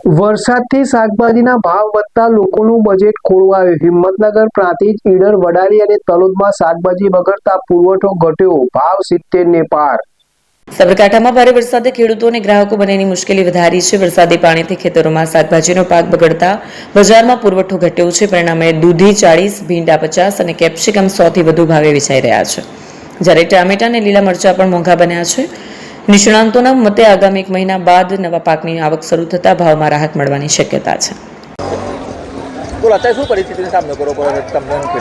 વરસાદથી શાકભાજીના ભાવ વધતા લોકોનું બજેટ ખોળવાયું। હિંમતનગર, પ્રાંતિજ, ઈડર, વડાલી અને તલોદમાં શાકભાજી બગડતા પુરવઠો ઘટ્યો, ભાવ 70 ને પાર। સાબરકાંઠામાં ભારે વરસાદે ખેડૂતો અને ગ્રાહકો બંનેની મુશ્કેલી વધારી છે। વરસાદી પાણીથી ખેતરોમાં શાકભાજીનો પાક બગડતા બજારમાં પુરવઠો ઘટ્યો છે। પરિણામે દૂધી 40, ભીંડા 50 અને કેપ્સિકમ 100 થી વધુ ભાવે વેચાઈ રહ્યા છે, જ્યારે ટામેટા અને લીલા મરચાં પણ મોંઘા બન્યા છે। નિષ્ણાંતોના મતે આગામી 1 મહિના બાદ નવા પાકની આવક શરૂ થતા ભાવમાં રાહત મળવાની શક્યતા છે।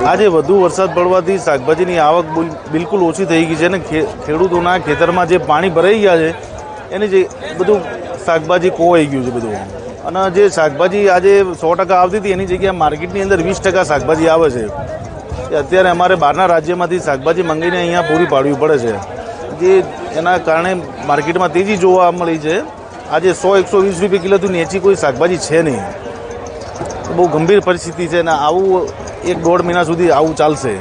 આજે વધુ વરસાદ પડવાથી શાકભાજીની આવક બિલકુલ ઓછી થઈ ગઈ છે અને ખેડૂતોના ખેતરમાં જે પાણી ભરાઈ ગયા છે એની જે બધું શાકભાજી કોવાઈ ગયું છે બધું, અને જે શાકભાજી આજે 100% આવતી હતી એની જગ્યાએ માર્કેટની અંદર 20% શાકભાજી આવે છે। અત્યારે અમારે બહારના રાજ્યમાંથી શાકભાજી મંગાવીને અહીંયા પૂરી પાડવી પડે છે, જે એના કારણે માર્કેટમાં તેજી જોવા મળી છે। આજે 100-120 રૂપિયા કિલોથી નીચી કોઈ શાકભાજી છે નહીં। બહુ ગંભીર પરિસ્થિતિ છે અને આવું 1-1.5 મહિના સુધી આવું ચાલશે।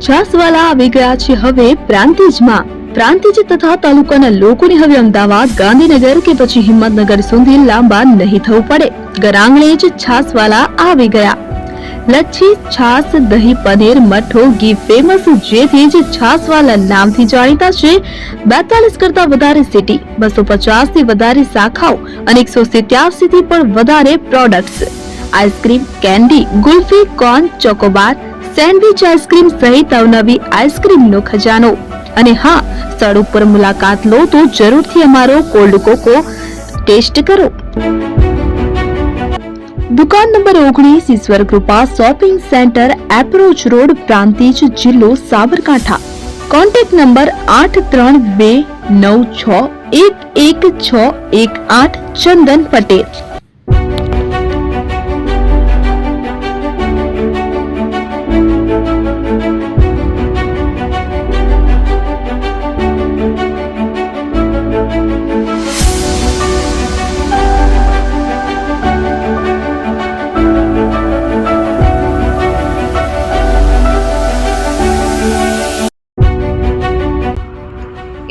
છાસવાલા આવી ગયા છે હવે પ્રાંતિજમાં। પ્રાંતિજ તથા તાલુકાના લોકોને હવે અમદાવાદ, ગાંધીનગર કે પછી હિંમતનગર સુધી લાંબા નહીં થવું પડે। ઘર આંગણે જ છાસવાલા આવી ગયા। લચ્છી, છાસ, દહીં, પનીર, મઠો, ઘી ફેમસ, જેથી જ છાસવાલા નામથી જાણીતા છે। 42 કરતા વધારે સિટી, 250 થી વધારે શાખાઓ અને 187 થી પણ વધારે products. Ice cream, candy, kulfi, corn, Chocobar, sandwich ice cream સહિત અવનવી આઈસ્ક્રીમનો ખજાનો। અને હા, સ્થળ ઉપર મુલાકાત લો તો જરૂરથી અમારો કોલ્ડ કોકો ટેસ્ટ કરો। દુકાન number 19, Ishwar Krupa shopping centre, approach road, Prantij, જિલ્લો Sabarkantha. Contact number 8329611618 Chandan Patel.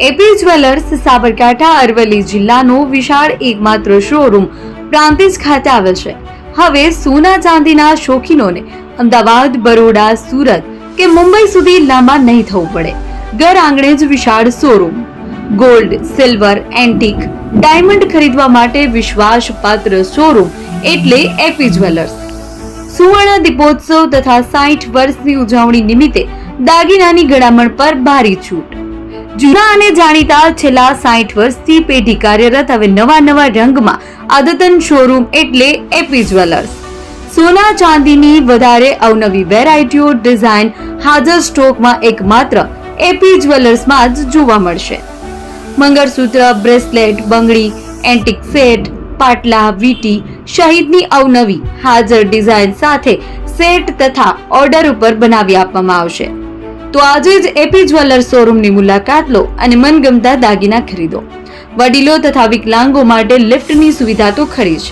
AP jewellers Sabarkantha Aravalli જિલ્લાનો વિશાળ એકમાત્ર શોરૂમ પ્રાંતિજ ખાતે આવેલ છે। હવે સોના ચાંદીના શોખીનોને અમદાવાદ, બરોડા, સુરત કે મુંબઈ સુધી લાંબા નહીં થવું પડે। ઘર આંગણે જ વિશાળ showroom. Gold, silver, antique, diamond ખરીદવા માટે વિશ્વાસપાત્ર શોરૂમ એટલે એપી જ્વેલર્સ। સુવર્ણ દીપોત્સવ તથા 60 વર્ષની ઉજવણી નિમિત્તે દાગીનાની ગળામણ પર ભારી છૂટ। જૂના અને જાણીતા છેલ્લા 60 વર્ષથી પેઢી કાર્યરત હવે નવા રંગમાં અદ્યતન શોરૂમ એટલે એપી જ્વેલર્સ। સોના ચાંદીની વધારે અવનવી વેરાયટીઓ, ડિઝાઇન હાજર સ્ટોકમાં એકમાત્ર એપી જ્વેલર્સમાં જ જોવા મળશે। મંગળસૂત્ર, બ્રેસલેટ, બંગડી, એન્ટિક સેટ, પાટલા, વીટી સહિતની અવનવી હાજર ડિઝાઇન સાથે સેટ તથા ઓર્ડર ઉપર બનાવી આપવામાં આવશે। તો આજે જ એપી જ્વેલર્સ શોરૂમની મુલાકાત લો અને મનગમતા દાગીના ખરીદો। વડીલો તથા વિકલાંગો માટે લિફ્ટની સુવિધા તો ખરી જ,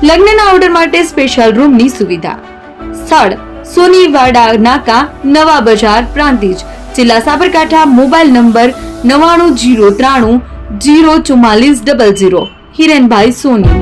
લગ્નના ઓર્ડર માટે સ્પેશિયલ રૂમની સુવિધા। સ્થળ સોનીવાડા નાકા, નવા બજાર, પ્રાંતિજ, જિલ્લા સાબરકાંઠા। Mobile number 9903004400। હિરેનભાઈ સોની।